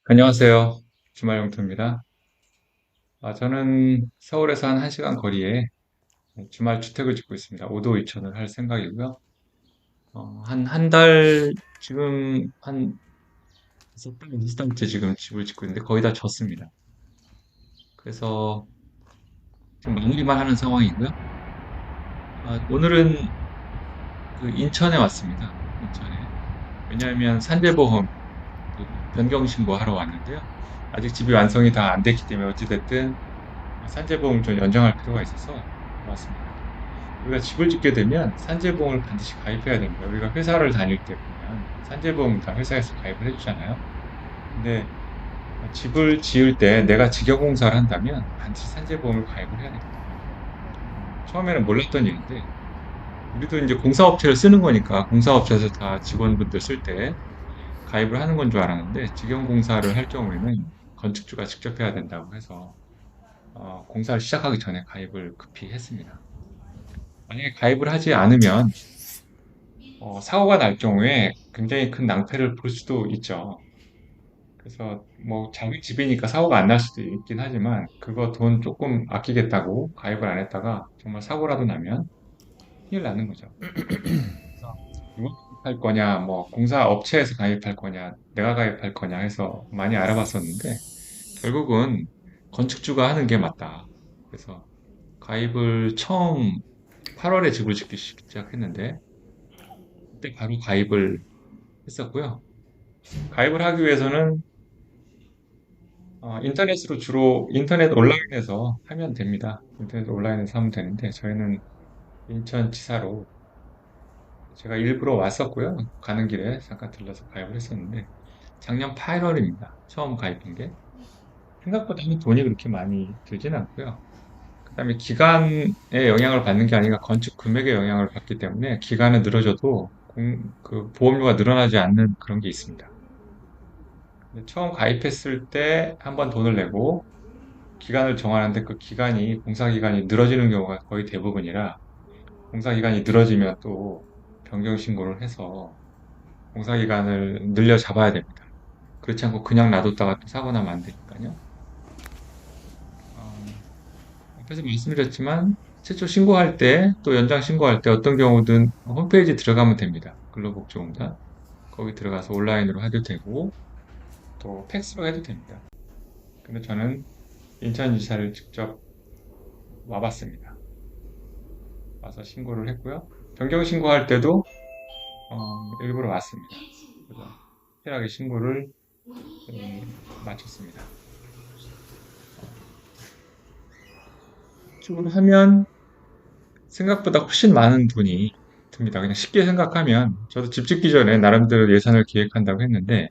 안녕하세요. 주말용토입니다. 저는 서울에서 한 1시간 거리에 주말 주택을 짓고 있습니다. 5도 2촌을 할 생각이고요. 한 달, 지금 한 5달, 6달째 지금 집을 짓고 있는데 거의 다 졌습니다. 그래서 지금 마무리만 하는 상황이고요. 오늘은 그 인천에 왔습니다. 인천에. 왜냐하면 산재보험 그 변경 신고하러 왔는데요. 아직 집이 완성이 다 안 됐기 때문에 어찌됐든 산재보험 좀 연장할 필요가 있어서 왔습니다. 우리가 집을 짓게 되면 산재보험을 반드시 가입해야 됩니다. 우리가 회사를 다닐 때 보면 산재보험 다 회사에서 가입을 해주잖아요. 근데 집을 지을 때 내가 직영공사를 한다면 반드시 산재보험을 가입을 해야 됩니다. 처음에는 몰랐던 일인데 우리도 이제 공사업체를 쓰는 거니까 공사업체에서 다 직원분들 쓸 때 가입을 하는 건 줄 알았는데 직영공사를 할 경우에는 건축주가 직접 해야 된다고 해서 공사를 시작하기 전에 가입을 급히 했습니다. 만약에 가입을 하지 않으면 사고가 날 경우에 굉장히 큰 낭패를 볼 수도 있죠. 그래서 뭐 자기 집이니까 사고가 안 날 수도 있긴 하지만 그거 돈 조금 아끼겠다고 가입을 안 했다가 정말 사고라도 나면 큰일 나는 거죠. 그래서 누가 가입할 거냐, 뭐 공사 업체에서 가입할 거냐, 내가 가입할 거냐 해서 많이 알아봤었는데 결국은 건축주가 하는 게 맞다. 그래서 가입을 처음 8월에 집을 짓기 시작했는데 그때 바로 가입을 했었고요. 가입을 하기 위해서는 인터넷으로 주로 인터넷 온라인에서 하면 됩니다. 인터넷 온라인에서 하면 되는데 저희는 인천지사로 제가 일부러 왔었고요. 가는 길에 잠깐 들러서 가입을 했었는데 작년 8월입니다. 처음 가입한 게. 생각보다는 돈이 그렇게 많이 들진 않고요. 그다음에 기간에 영향을 받는 게 아니라 건축 금액에 영향을 받기 때문에 기간은 늘어져도 그 보험료가 늘어나지 않는 그런 게 있습니다. 근데 처음 가입했을 때 한번 돈을 내고 기간을 정하는데 그 기간이 공사 기간이 늘어지는 경우가 거의 대부분이라 공사 기간이 늘어지면 또 변경 신고를 해서 공사 기간을 늘려 잡아야 됩니다. 그렇지 않고 그냥 놔뒀다가 또 사고 나면 안 되니까요. 어, 앞에서 말씀드렸지만 최초 신고할 때 또 연장 신고할 때 어떤 경우든 홈페이지 들어가면 됩니다. 근로복지공단 거기 들어가서 온라인으로 해도 되고 또 팩스로 해도 됩니다. 근데 저는 인천지사를 직접 와봤습니다. 와서 신고를 했고요. 변경 신고할 때도 일부러 왔습니다. 그래서 확실하게 신고를 마쳤습니다. 이쪽으로 하면 생각보다 훨씬 많은 돈이 듭니다. 그냥 쉽게 생각하면 저도 집 짓기 전에 나름대로 예산을 기획한다고 했는데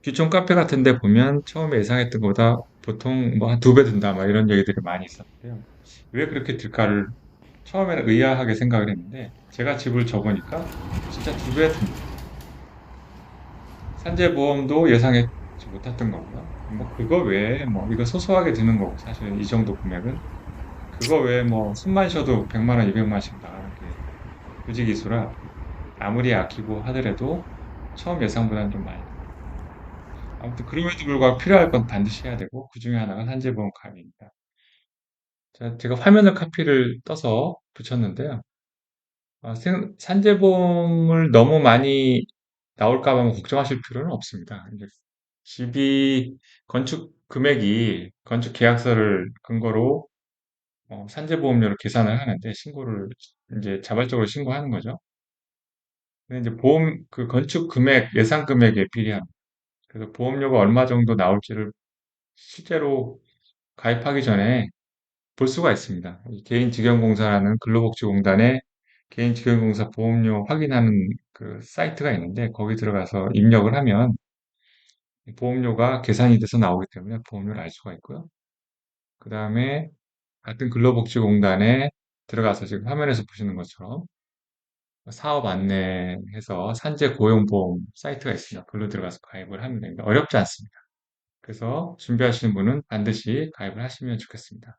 귀촌 카페 같은 데 보면 처음에 예상했던 것보다 보통 뭐 한 2배 든다 막 이런 얘기들이 많이 있었는데요. 왜 그렇게 들까를 처음에는 의아하게 생각을 했는데 제가 집을 져보니까 진짜 2배 듭니다. 산재보험도 예상했지 못했던 거고요. 뭐 그거 외에 뭐 이거 소소하게 드는 거고 사실 이 정도 금액은 그거 외에 뭐 숨만 쉬어도 100만 원, 200만 원씩 나가는 게 부지기수라 아무리 아끼고 하더라도 처음 예상보다는 좀 많이 듭니다. 아무튼 그럼에도 불구하고 필요할 건 반드시 해야 되고 그 중에 하나가 산재보험 가입입니다. 제가 화면을 카피를 떠서 붙였는데요. 산재보험을 너무 많이 나올까 봐 걱정하실 필요는 없습니다. 이제 집이 건축 금액이 건축 계약서를 근거로 산재보험료를 계산을 하는데 신고를 이제 자발적으로 신고하는 거죠. 근데 이제 보험 그 건축 금액 예상 금액에 비례합니다. 그래서 보험료가 얼마 정도 나올지를 실제로 가입하기 전에 볼 수가 있습니다. 이 개인직영공사라는 근로복지공단의 개인직영공사 보험료 확인하는 그 사이트가 있는데 거기 들어가서 입력을 하면 보험료가 계산이 돼서 나오기 때문에 보험료를 알 수가 있고요. 그 다음에 같은 근로복지공단에 들어가서 지금 화면에서 보시는 것처럼 사업 안내해서 산재 고용보험 사이트가 있습니다. 글로 들어가서 가입을 하면 됩니다. 어렵지 않습니다. 그래서 준비하시는 분은 반드시 가입을 하시면 좋겠습니다.